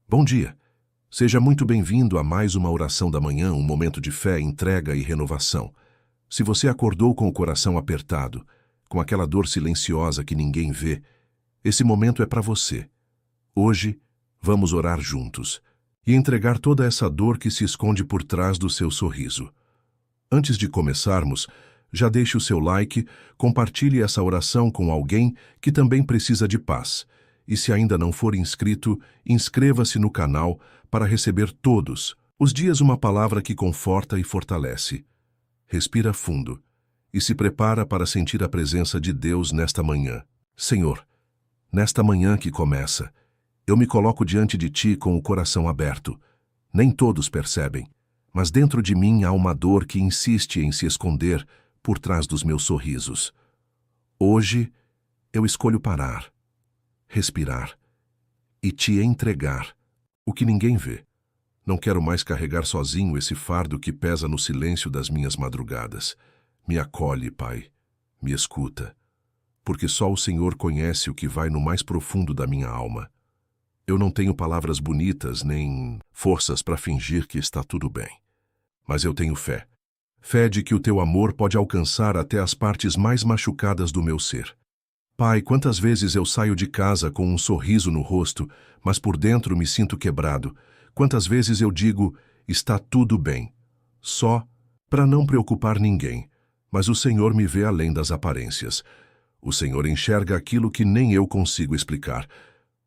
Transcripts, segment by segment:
Bom dia. Seja muito bem-vindo a mais uma oração da manhã, um momento de fé, entrega e renovação. Se você acordou com o coração apertado, com aquela dor silenciosa que ninguém vê, esse momento é para você. Hoje, vamos orar juntos e entregar toda essa dor que se esconde por trás do seu sorriso. Antes de começarmos, já deixe o seu like, compartilhe essa oração com alguém que também precisa de paz. E se ainda não for inscrito, inscreva-se no canal para receber todos os dias uma palavra que conforta e fortalece. Respira fundo e se prepara para sentir a presença de Deus nesta manhã. Senhor, nesta manhã que começa, eu me coloco diante de Ti com o coração aberto. Nem todos percebem, mas dentro de mim há uma dor que insiste em se esconder por trás dos meus sorrisos. Hoje, eu escolho parar, respirar e Te entregar o que ninguém vê. Não quero mais carregar sozinho esse fardo que pesa no silêncio das minhas madrugadas. Me acolhe, Pai, me escuta, porque só o Senhor conhece o que vai no mais profundo da minha alma. Eu não tenho palavras bonitas nem forças para fingir que está tudo bem. Mas eu tenho fé. Fé de que o Teu amor pode alcançar até as partes mais machucadas do meu ser. Pai, quantas vezes eu saio de casa com um sorriso no rosto, mas por dentro me sinto quebrado. Quantas vezes eu digo, está tudo bem, só para não preocupar ninguém. Mas o Senhor me vê além das aparências. O Senhor enxerga aquilo que nem eu consigo explicar.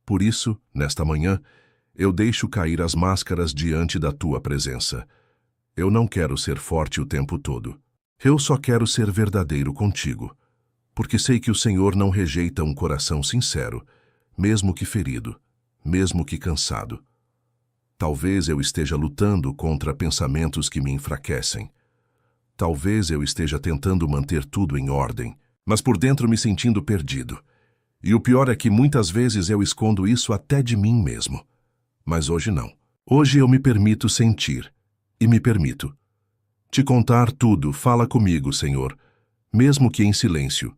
Por isso, nesta manhã, eu deixo cair as máscaras diante da Tua presença. Eu não quero ser forte o tempo todo. Eu só quero ser verdadeiro contigo. Porque sei que o Senhor não rejeita um coração sincero, mesmo que ferido, mesmo que cansado. Talvez eu esteja lutando contra pensamentos que me enfraquecem. Talvez eu esteja tentando manter tudo em ordem, mas por dentro me sentindo perdido. E o pior é que muitas vezes eu escondo isso até de mim mesmo. Mas hoje não. Hoje eu me permito sentir, e me permito Te contar tudo. Fala comigo, Senhor, mesmo que em silêncio.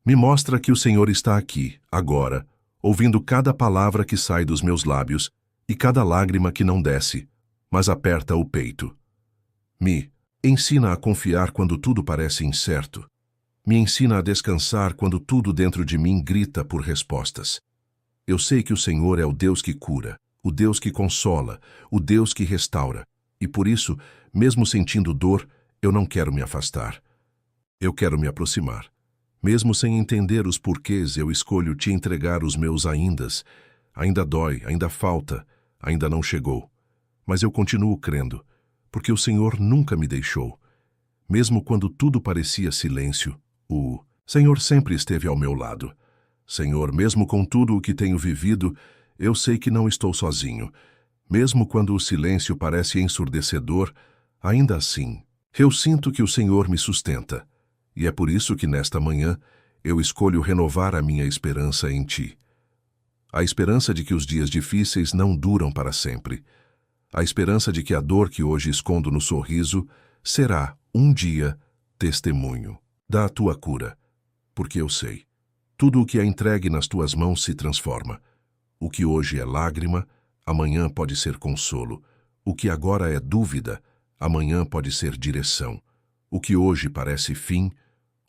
Me mostra que o Senhor está aqui, agora, ouvindo cada palavra que sai dos meus lábios e cada lágrima que não desce, mas aperta o peito. Me ensina a confiar quando tudo parece incerto. Me ensina a descansar quando tudo dentro de mim grita por respostas. Eu sei que o Senhor é o Deus que cura, o Deus que consola, o Deus que restaura, e por isso, mesmo sentindo dor, eu não quero me afastar. Eu quero me aproximar. Mesmo sem entender os porquês, eu escolho Te entregar os meus aindas. Ainda dói, ainda falta, ainda não chegou. Mas eu continuo crendo, porque o Senhor nunca me deixou. Mesmo quando tudo parecia silêncio, o Senhor sempre esteve ao meu lado. Senhor, mesmo com tudo o que tenho vivido, eu sei que não estou sozinho. Mesmo quando o silêncio parece ensurdecedor, ainda assim, eu sinto que o Senhor me sustenta. E é por isso que nesta manhã eu escolho renovar a minha esperança em Ti. A esperança de que os dias difíceis não duram para sempre. A esperança de que a dor que hoje escondo no sorriso será, um dia, testemunho da Tua cura. Porque eu sei, tudo o que é entregue nas Tuas mãos se transforma. O que hoje é lágrima, amanhã pode ser consolo. O que agora é dúvida, amanhã pode ser direção. O que hoje parece fim,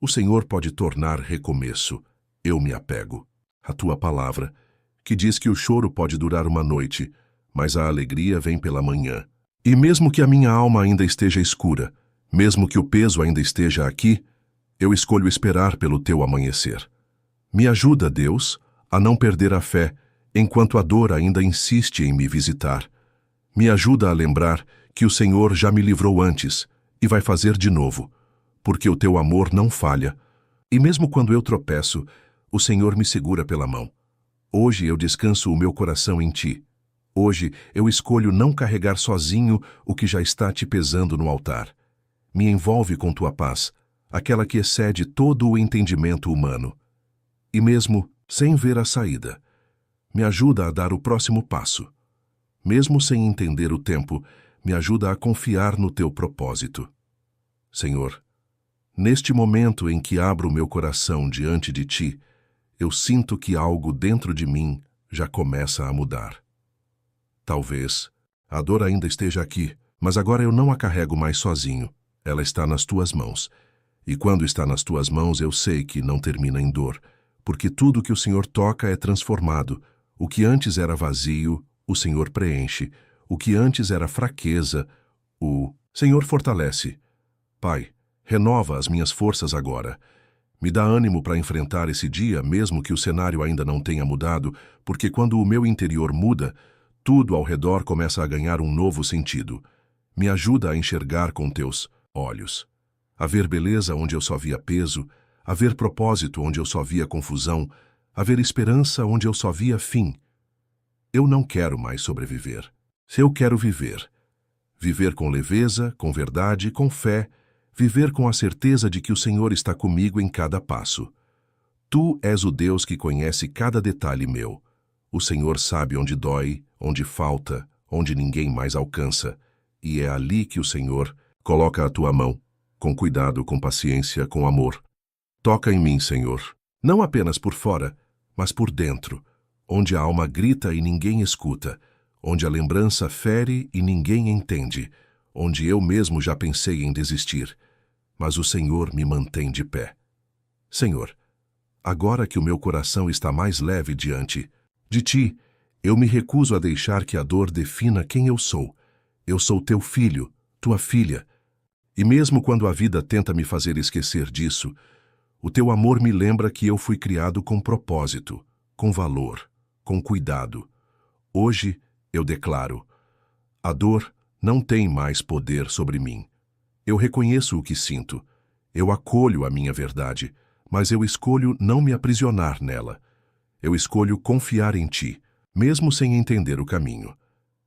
o Senhor pode tornar recomeço. Eu me apego à Tua palavra, que diz que o choro pode durar uma noite, mas a alegria vem pela manhã. E mesmo que a minha alma ainda esteja escura, mesmo que o peso ainda esteja aqui, eu escolho esperar pelo Teu amanhecer. Me ajuda, Deus, a não perder a fé, enquanto a dor ainda insiste em me visitar. Me ajuda a lembrar que o Senhor já me livrou antes e vai fazer de novo, porque o Teu amor não falha. E mesmo quando eu tropeço, o Senhor me segura pela mão. Hoje eu descanso o meu coração em Ti. Hoje eu escolho não carregar sozinho o que já está Te pesando no altar. Me envolve com Tua paz, aquela que excede todo o entendimento humano. E mesmo sem ver a saída, me ajuda a dar o próximo passo. Mesmo sem entender o tempo, me ajuda a confiar no Teu propósito. Senhor, neste momento em que abro o meu coração diante de Ti, eu sinto que algo dentro de mim já começa a mudar. Talvez a dor ainda esteja aqui, mas agora eu não a carrego mais sozinho. Ela está nas tuas mãos. E quando está nas tuas mãos, eu sei que não termina em dor, porque tudo que o Senhor toca é transformado. O que antes era vazio, o Senhor preenche. O que antes era fraqueza, o Senhor fortalece. Pai, renova as minhas forças agora. Me dá ânimo para enfrentar esse dia, mesmo que o cenário ainda não tenha mudado, porque quando o meu interior muda, tudo ao redor começa a ganhar um novo sentido. Me ajuda a enxergar com teus olhos. A ver beleza onde eu só via peso, a ver propósito onde eu só via confusão, a ver esperança onde eu só via fim. Eu não quero mais sobreviver. Se eu quero viver, viver com leveza, com verdade, com fé, viver com a certeza de que o Senhor está comigo em cada passo. Tu és o Deus que conhece cada detalhe meu. O Senhor sabe onde dói, onde falta, onde ninguém mais alcança. E é ali que o Senhor coloca a tua mão, com cuidado, com paciência, com amor. Toca em mim, Senhor, não apenas por fora, mas por dentro, onde a alma grita e ninguém escuta, onde a lembrança fere e ninguém entende, onde eu mesmo já pensei em desistir, mas o Senhor me mantém de pé. Senhor, agora que o meu coração está mais leve diante de Ti, eu me recuso a deixar que a dor defina quem eu sou. Eu sou Teu filho, Tua filha. E mesmo quando a vida tenta me fazer esquecer disso, o Teu amor me lembra que eu fui criado com propósito, com valor, com cuidado. Hoje eu declaro: a dor não tem mais poder sobre mim. Eu reconheço o que sinto. Eu acolho a minha verdade, mas eu escolho não me aprisionar nela. Eu escolho confiar em Ti, mesmo sem entender o caminho.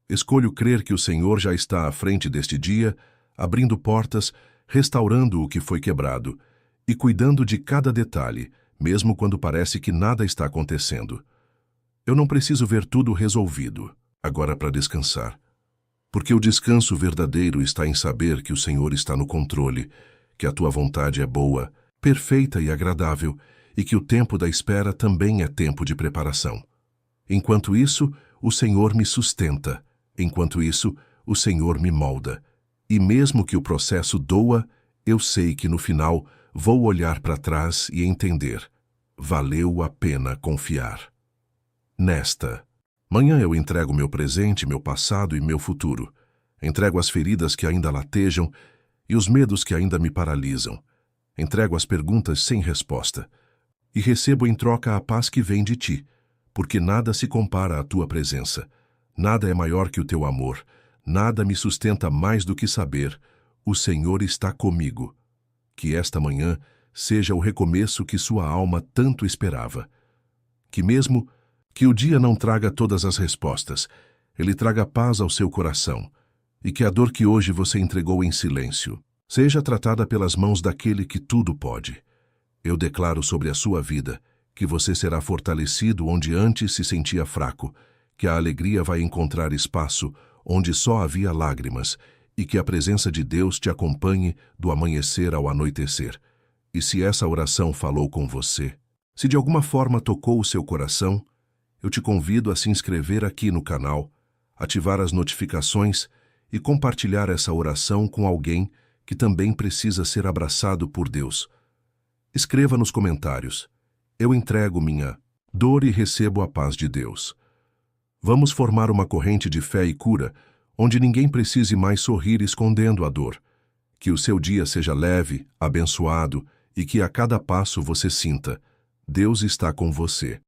Escolho crer que o Senhor já está à frente deste dia, abrindo portas, restaurando o que foi quebrado e cuidando de cada detalhe, mesmo quando parece que nada está acontecendo. Eu não preciso ver tudo resolvido, agora para descansar. Porque o descanso verdadeiro está em saber que o Senhor está no controle, que a Tua vontade é boa, perfeita e agradável, e que o tempo da espera também é tempo de preparação. Enquanto isso, o Senhor me sustenta. Enquanto isso, o Senhor me molda. E mesmo que o processo doa, eu sei que no final vou olhar para trás e entender: valeu a pena confiar. Nesta manhã eu entrego meu presente, meu passado e meu futuro. Entrego as feridas que ainda latejam e os medos que ainda me paralisam. Entrego as perguntas sem resposta. E recebo em troca a paz que vem de Ti, porque nada se compara à Tua presença. Nada é maior que o Teu amor. Nada me sustenta mais do que saber: o Senhor está comigo. Que esta manhã seja o recomeço que sua alma tanto esperava. Que mesmo que o dia não traga todas as respostas, ele traga paz ao seu coração, e que a dor que hoje você entregou em silêncio seja tratada pelas mãos daquele que tudo pode. Eu declaro sobre a sua vida que você será fortalecido onde antes se sentia fraco, que a alegria vai encontrar espaço onde só havia lágrimas, e que a presença de Deus te acompanhe do amanhecer ao anoitecer. E se essa oração falou com você, se de alguma forma tocou o seu coração, eu te convido a se inscrever aqui no canal, ativar as notificações e compartilhar essa oração com alguém que também precisa ser abraçado por Deus. Escreva nos comentários: eu entrego minha dor e recebo a paz de Deus. Vamos formar uma corrente de fé e cura, onde ninguém precise mais sorrir escondendo a dor. Que o seu dia seja leve, abençoado e que a cada passo você sinta: Deus está com você.